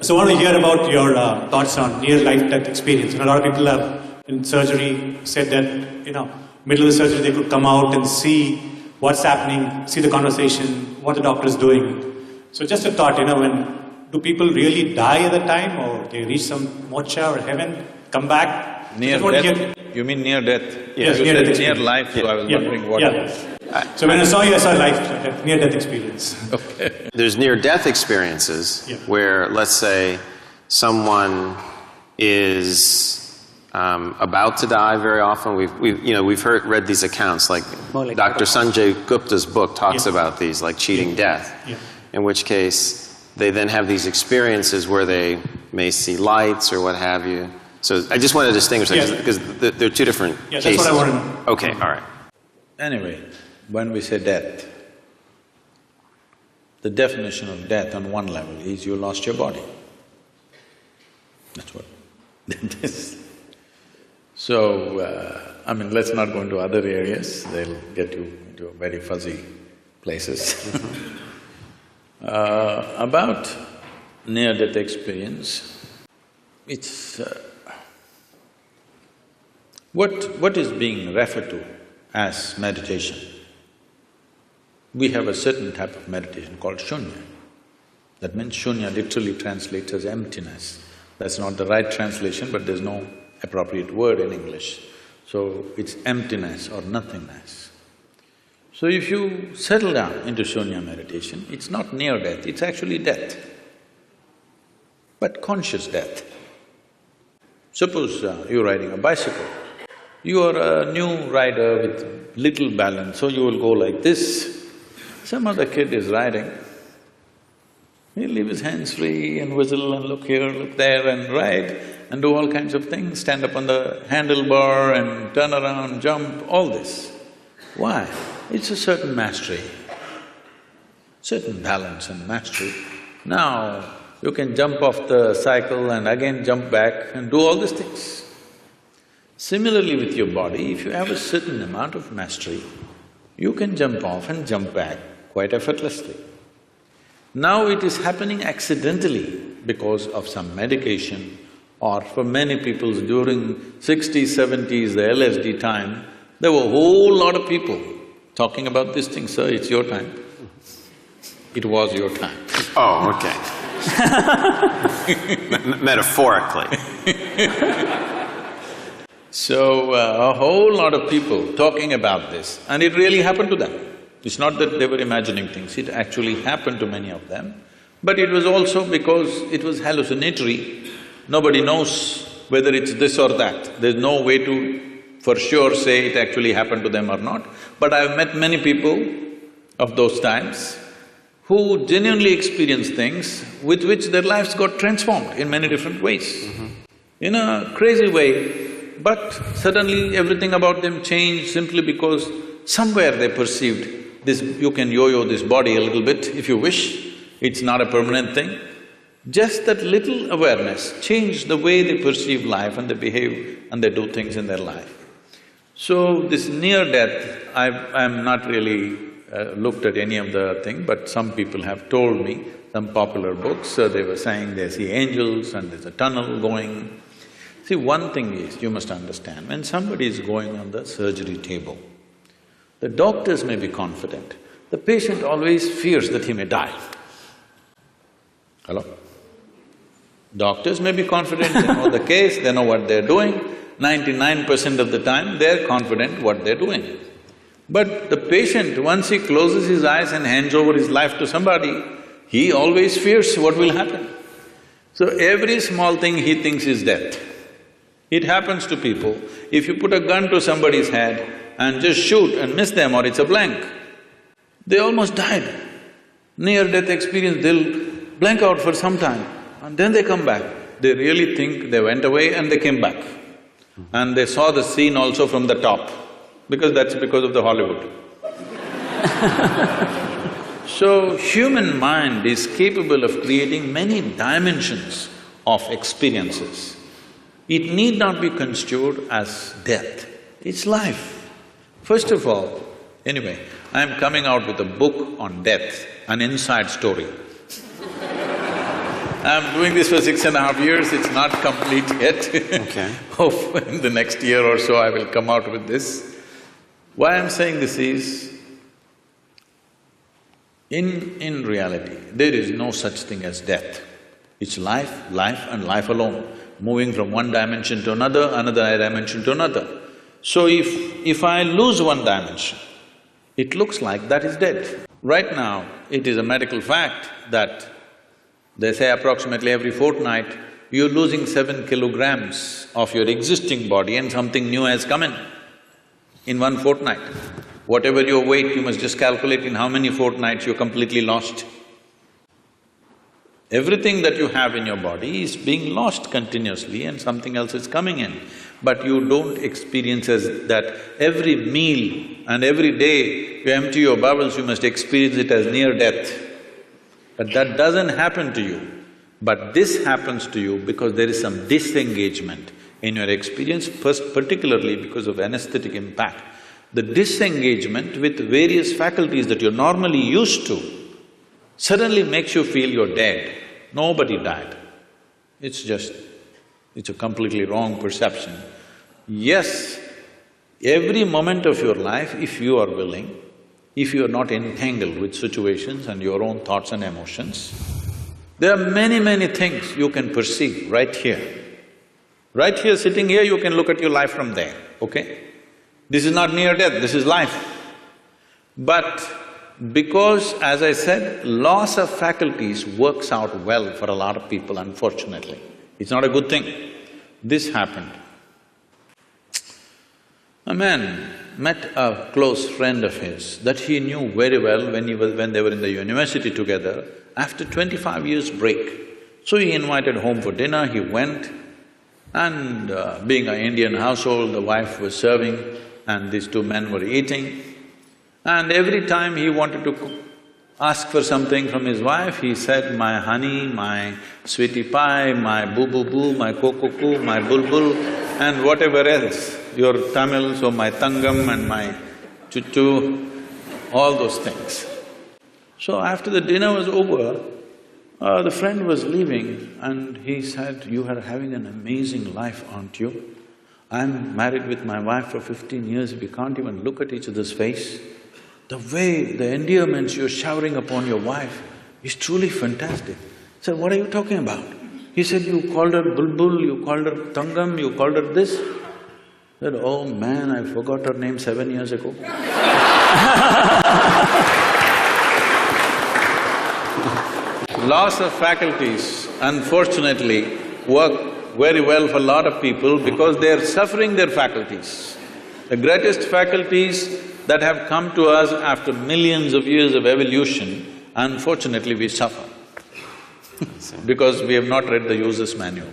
So I want to hear about your thoughts on near life-death experience. A lot of people have, in surgery, said that, middle of the surgery they could come out and see what's happening, see the conversation, what the doctor is doing. So just a thought, do people really die at the time, or they reach some moksha or heaven, come back? Near death? You mean near death? Yes, you near said death near experience. life, so I was wondering what… So when I saw you, I saw near-death experience. Okay. There's near-death experiences where, let's say, someone is about to die. Very often, we've read these accounts, like Dr. Sanjay Gupta's book talks about these, like cheating death. In which case, they then have these experiences where they may see lights or what have you. So I just want to distinguish that because they're two different cases. That's what I want to know. Okay, all right. Anyway, when we say death, the definition of death on one level is you lost your body. That's what death is. So, let's not go into other areas, they'll get you into very fuzzy places. About near-death experience, it's… what is being referred to as meditation? We have a certain type of meditation called shunya. That means shunya literally translates as emptiness. That's not the right translation, but there's no appropriate word in English. So it's emptiness or nothingness. So if you settle down into shunya meditation, it's not near death, it's actually death, but conscious death. Suppose you're riding a bicycle, you are a new rider with little balance, so you will go like this. Some other kid is riding, he'll leave his hands free and whistle and look here, look there and ride and do all kinds of things, stand up on the handlebar and turn around, jump, all this. Why? It's a certain mastery, certain balance and mastery. Now, you can jump off the cycle and again jump back and do all these things. Similarly with your body, if you have a certain amount of mastery, you can jump off and jump back quite effortlessly. Now it is happening accidentally because of some medication, or for many people during 60s, 70s, the LSD time, there were a whole lot of people talking about this thing, sir, it's your time. It was your time. Oh, okay. Metaphorically. So, a whole lot of people talking about this, and it really happened to them. It's not that they were imagining things, it actually happened to many of them. But it was also because it was hallucinatory. Nobody knows whether it's this or that. There's no way to for sure say it actually happened to them or not. But I've met many people of those times who genuinely experienced things with which their lives got transformed in many different ways. In a crazy way, but suddenly everything about them changed simply because somewhere they perceived this… you can yo-yo this body a little bit if you wish, it's not a permanent thing. Just that little awareness changed the way they perceive life and they behave and they do things in their life. So this near-death, I'm not really looked at any of the thing, but some people have told me, some popular books, they were saying they see angels and there's a tunnel going. See, one thing is, you must understand, when somebody is going on the surgery table, the doctors may be confident, the patient always fears that he may die. Hello? Doctors may be confident, they know the case, they know what they're doing, 99% of the time they're confident what they're doing. But the patient, once he closes his eyes and hands over his life to somebody, he always fears what will happen. So every small thing he thinks is death. It happens to people, if you put a gun to somebody's head and just shoot and miss them or it's a blank, they almost died. Near-death experience, they'll blank out for some time and then they come back. They really think they went away and they came back. And they saw the scene also from the top, because that's because of the Hollywood. So, human mind is capable of creating many dimensions of experiences. It need not be construed as death, it's life. First of all, anyway, I'm coming out with a book on death, an inside story. I'm doing this for 6.5 years, it's not complete yet. Okay. Hope in the next year or so I will come out with this. Why I'm saying this is, in reality, there is no such thing as death. It's life, life and life alone, moving from one dimension to another, another dimension to another. So if I lose one dimension, it looks like that is dead. Right now, it is a medical fact that they say approximately every fortnight, you're losing 7 kilograms of your existing body and something new has come in 1 fortnight. Whatever your weight, you must just calculate in how many fortnights you're completely lost. Everything that you have in your body is being lost continuously and something else is coming in. But you don't experience as that every meal and every day you empty your bowels, you must experience it as near death. But that doesn't happen to you. But this happens to you because there is some disengagement in your experience, first particularly because of anesthetic impact. The disengagement with various faculties that you're normally used to suddenly makes you feel you're dead. Nobody died. It's a completely wrong perception. Yes, every moment of your life, if you are willing, if you are not entangled with situations and your own thoughts and emotions, there are many things you can perceive right here. Right here, sitting here, you can look at your life from there, okay? This is not near death, this is life. But because, as I said, loss of faculties works out well for a lot of people, unfortunately. It's not a good thing. This happened. A man met a close friend of his that he knew very well when they were in the university together, after 25 years break. So he invited home for dinner, he went, and being an Indian household, the wife was serving and these two men were eating. And every time he wanted to ask for something from his wife, he said, my honey, my sweetie pie, my boo-boo-boo, my coco-coo, my bulbul, and whatever else, your Tamil, so my tangam and my chuchu, all those things. So after the dinner was over, the friend was leaving and he said, you are having an amazing life, aren't you? I'm married with my wife for 15 years, we can't even look at each other's face. The way, the endearments you're showering upon your wife is truly fantastic. I said, what are you talking about? He said, you called her bulbul, you called her tangam, you called her this. I said, oh man, I forgot her name 7 years ago. Loss of faculties, unfortunately, work very well for a lot of people because they are suffering their faculties. The greatest faculties that have come to us after millions of years of evolution, unfortunately we suffer because we have not read the user's manual.